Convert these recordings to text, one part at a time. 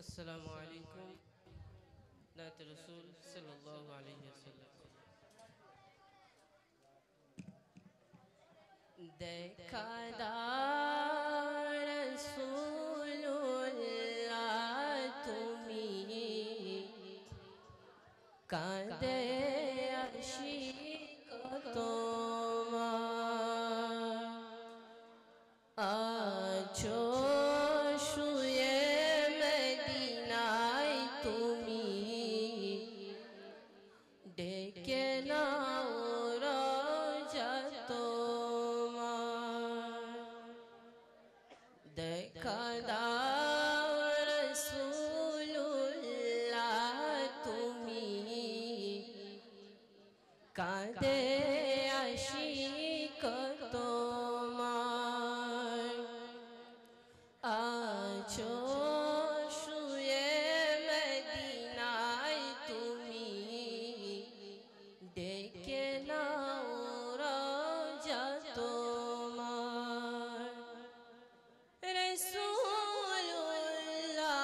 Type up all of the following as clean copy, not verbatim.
अस्सलामु अलैकुम नात रसूल सल्लल्लाहु अलैहि वसल्लम। देखा रसूलुल्लाह तुम्हें कांदे आशिक তোমার আছো শুয়ে মদিনায় তুমি ডেকে নাও রোজা তোমার দেখা দাও রসুলুল্লাহ তুমি কাঁদে আশিক তোমার আছো শুয়ে মদিনায় তুমি ডেকে নাও রোজা তোমার রাসূলুল্লাহ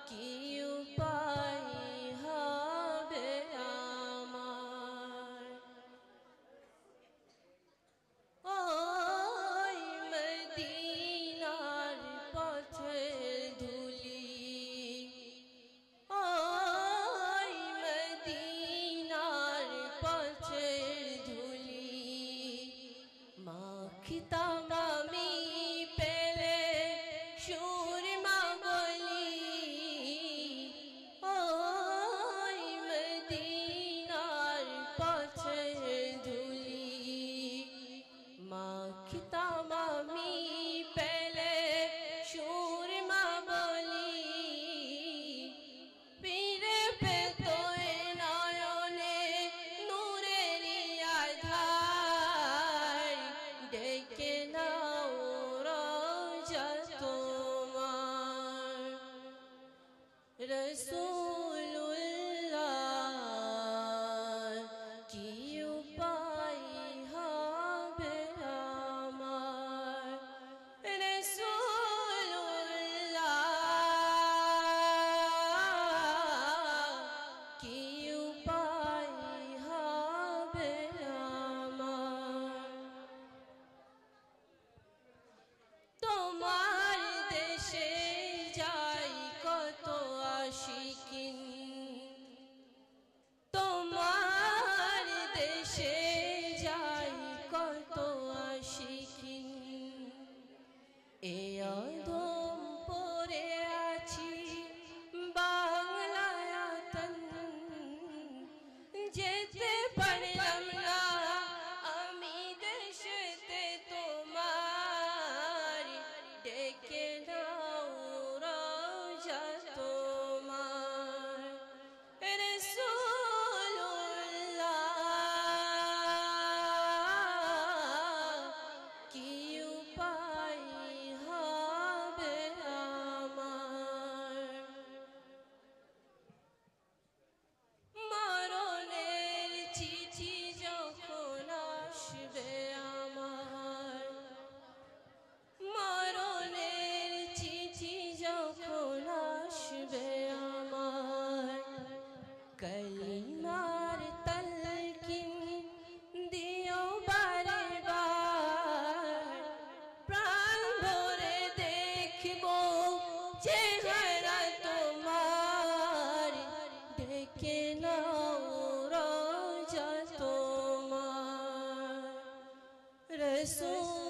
কি উপায় হবে আমার ওই মদিনার পথের ধুলি ওই মদিনার পথের ধুলি মাখিতাম আমি পেলে সুরমা বলি ওই মদিনার পথের ধুলি মাখিতাম আমি পেলে সুরমা বলি পীরে পেত নয়নে নূরের আধার ডেকে নাও রোজা তোমার রাসূলুল্লাহ কি উপায় হবে আমার রাসূলুল্লাহ কি উপায় হবে আমার তোমার দেশে যাই কত আশিকিন তোমার দেশে যাই কত আশিকিন এ অধম পড়ে আছি বাংলায়াতন যেতে পারলাম না আমি দেশেতে তোমার ডেকে নাও রোজা তোমার রাসূলুল্লাহ কি উপায় হবে আমার মরণের চিঠি যখন আসবে আমার মরণের চিঠি যখন আসবে আমার কলিমার তালকিন দিও বারে বার প্রাণ ভরে দেখব চেহারা তোমার ডেকে নাও রোজা তোমার রাসূল